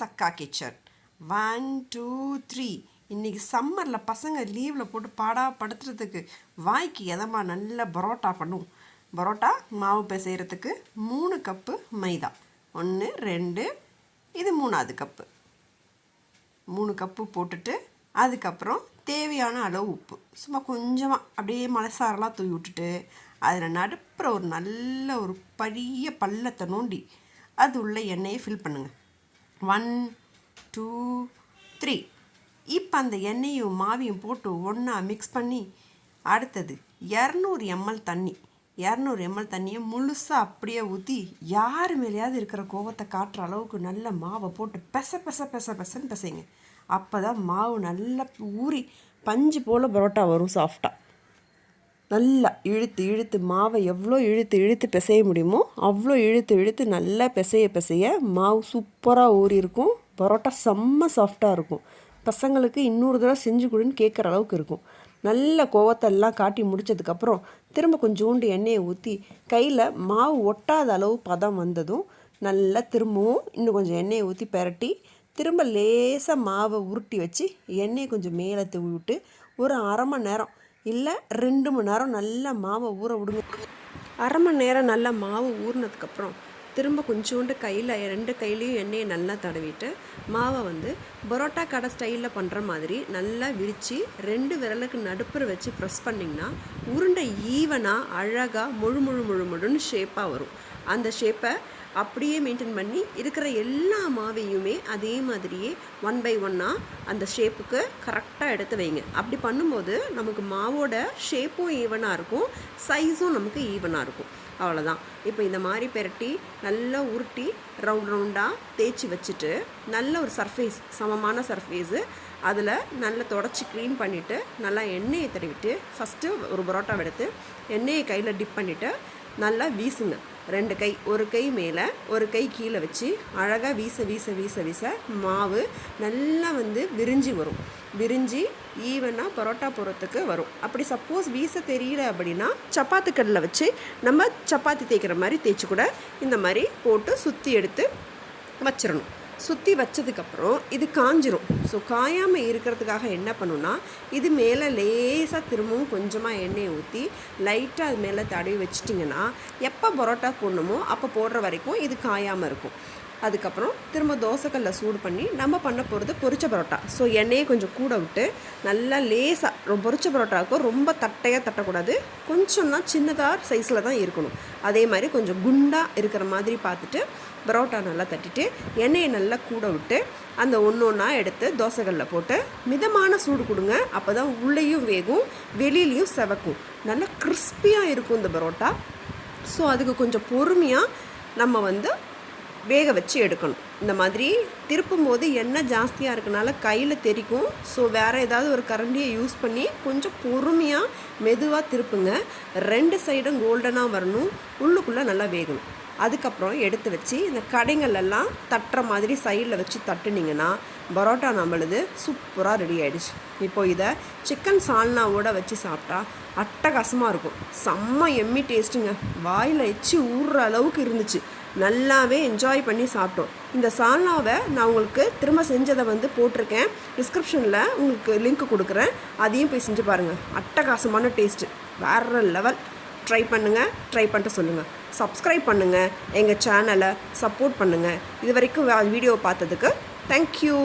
சக்கா kitchen 1 2 3. இன்றைக்கி சம்மரில் பசங்க லீவில் போட்டு படுத்துறதுக்கு வாய்க்கு எதமா நல்ல பரோட்டா பண்ணும். பரோட்டா மாவு பிசைகிறதுக்கு 3 கப்பு மைதா, 1 2 இது 3வது கப்பு. 3 கப்பு போட்டுட்டு அதுக்கப்புறம் தேவையான அளவு உப்பு, சும்மா கொஞ்சமாக அப்படியே மலைசாரெலாம் தூவி விட்டுட்டு அதில் நடுப்புற ஒரு நல்ல ஒரு பெரிய பள்ளத்தை நோண்டி அது உள்ள எண்ணெயை ஃபில் பண்ணுங்கள். 1 2 3. இப்போ அந்த எண்ணெயும் மாவையும் போட்டு ஒன்றா மிக்ஸ் பண்ணி அடுத்தது 200 ml தண்ணி, 200 ml தண்ணியை முழுசாக அப்படியே ஊற்றி யார் மேலேயாவது இருக்கிற கோவத்தை காட்டுற அளவுக்கு நல்ல மாவை போட்டு பெசன்னு பிசைங்க. அப்போ தான் மாவு நல்லா ஊறி பஞ்சு போல் பரோட்டா வரும். சாஃப்டாக நல்லா இழுத்து மாவை எவ்வளோ இழுத்து பிசைய முடியுமோ அவ்வளோ இழுத்து நல்லா பிசைய மாவு சூப்பராக ஊறி இருக்கும். பரோட்டா செம்ம சாஃப்டாக இருக்கும். பசங்களுக்கு இன்னொரு தடவை செஞ்சு கொடுன்னு கேட்குற அளவுக்கு இருக்கும். நல்ல கோவத்தெல்லாம் காட்டி முடித்ததுக்கப்புறம் திரும்ப கொஞ்சோண்டு எண்ணெயை ஊற்றி கையில் மாவு ஒட்டாத அளவு பதம் வந்ததும் நல்லா திரும்பவும் இன்னும் கொஞ்சம் எண்ணெயை ஊற்றி பெரட்டி திரும்ப லேசாக மாவை உருட்டி வச்சு எண்ணெயை கொஞ்சம் மேலே தூவி விட்டு ஒரு அரை மணி நேரம் இல்லை 2 மணி நேரம் நல்லா மாவை ஊற விடுங்க. அரை மணி நேரம் நல்லா மாவு ஊறினதுக்கப்புறம் திரும்ப கொஞ்சோண்டு கையில் 2 கையிலையும் எண்ணெயை நல்லா தடவிட்டு மாவை பரோட்டா கடை ஸ்டைலில் பண்ணுற மாதிரி நல்லா விரித்து 2 விரலுக்கு நடுப்புற வச்சு ப்ரெஸ் பண்ணிங்கன்னா உருண்டை ஈவனாக அழகாக முழுன்னு ஷேப்பாக வரும். அந்த ஷேப்பை அப்படியே மெயின்டைன் பண்ணி இருக்கிற எல்லா மாவையுமே அதே மாதிரியே 1 by 1 அந்த ஷேப்புக்கு கரெக்டாக எடுத்து வைங்க. அப்படி பண்ணும்போது நமக்கு மாவோட ஷேப்பும் ஈவனாக இருக்கும், சைஸும் நமக்கு ஈவனாக இருக்கும். அவ்வளோதான். இப்போ இந்த மாதிரி பெரட்டி நல்லா உருட்டி ரவுண்டாக தேய்ச்சி வச்சுட்டு நல்ல ஒரு சமமான சர்ஃபேஸு அதில் நல்லா தொடச்சி க்ளீன் பண்ணிவிட்டு நல்லா எண்ணெயை தடவிட்டு ஃபஸ்ட்டு ஒரு பரோட்டா எடுத்து எண்ணெயை கையில் டிப் பண்ணிவிட்டு நல்லா வீசுங்க. 2 கை, ஒரு கை மேலே ஒரு கை கீழே வச்சு அழகாக வீச மாவு நல்லா விரிஞ்சு வரும். விரிஞ்சு ஈவனாக பரோட்டா போடுறதுக்கு வரும். அப்படி சப்போஸ் வீச தெரியல அப்படின்னா சப்பாத்தி கல்லில் வச்சு நம்ம சப்பாத்தி தேய்க்கிற மாதிரி தேய்ச்சி கூட இந்த மாதிரி போட்டு சுற்றி எடுத்து வச்சிடணும். சுற்றி வச்சதுக்கப்புறம் இது காஞ்சிரும். ஸோ காயாமல் இருக்கிறதுக்காக என்ன பண்ணுன்னா இது மேலே லேசாக திரும்பவும் கொஞ்சமாக எண்ணெயை ஊற்றி லைட்டாக அது மேலே தடவி வச்சிட்டிங்கன்னா எப்போ பரோட்டா போடணுமோ அப்போ போடுற வரைக்கும் இது காயாமல் இருக்கும். அதுக்கப்புறம் திரும்ப தோசைக்கல்லில் சூடு பண்ணி நம்ம பண்ண போகிறது பொரிச்ச பரோட்டா. ஸோ எண்ணெயை கொஞ்சம் கூட விட்டு நல்லா லேசாக பொரிச்ச பரோட்டாவுக்கும் ரொம்ப தட்டையாக தட்டக்கூடாது, கொஞ்சம் தான் சின்னதாக சைஸில் தான் இருக்கணும். அதே மாதிரி கொஞ்சம் குண்டாக இருக்கிற மாதிரி பார்த்துட்டு பரோட்டா நல்லா தட்டிட்டு எண்ணெயை நல்லா கூட விட்டு அந்த ஒன்றா எடுத்து தோசைகளில் போட்டு மிதமான சூடு கொடுங்க. அப்போ தான் உள்ளேயும் வேகும் வெளியிலையும் செவக்கும், நல்லா கிறிஸ்பியாக இருக்கும் இந்த பரோட்டா. ஸோ அதுக்கு கொஞ்சம் பொறுமையாக நம்ம வேக வச்சு எடுக்கணும். இந்த மாதிரி திருப்பும் போது எண்ணெய் ஜாஸ்தியாக இருக்கனால கையில் தெரிக்கும். ஸோ வேறு ஏதாவது ஒரு கரண்டியை யூஸ் பண்ணி கொஞ்சம் பொறுமையாக மெதுவாக திருப்புங்க. 2 சைடும் கோல்டனாக வரணும், உள்ளுக்குள்ளே நல்லா வேகணும். அதுக்கப்புறம் எடுத்து வச்சு இந்த கடைங்களெல்லாம் தட்டுற மாதிரி சைடில் வச்சு தட்டுனிங்கன்னா பரோட்டா நம்மளுது சூப்பராக ரெடி ஆகிடுச்சு. இப்போ இதை சிக்கன் சால்னாவோடு வச்சு சாப்பிட்டா அட்டகாசமாக இருக்கும். செம்ம எம்மி டேஸ்ட்டுங்க. வாயில் எச்சி ஊறுற அளவுக்கு இருந்துச்சு. நல்லாவே என்ஜாய் பண்ணி சாப்பிட்டோம். இந்த சால்னாவை நான் உங்களுக்கு திரும்ப செஞ்சதை போட்டிருக்கேன், டிஸ்கிரிப்ஷனில் உங்களுக்கு லிங்க் கொடுக்குறேன், அதையும் போய் செஞ்சு பாருங்கள். அட்டகாசமான டேஸ்ட்டு, வேறு லெவல். ட்ரை பண்ணிட்டு சொல்லுங்கள். சப்ஸ்கிரைப் பண்ணுங்கள், எங்கள் சேனலை சப்போர்ட் பண்ணுங்கள். இது வரைக்கும் வீடியோ பார்த்ததுக்கு தேங்க்யூ.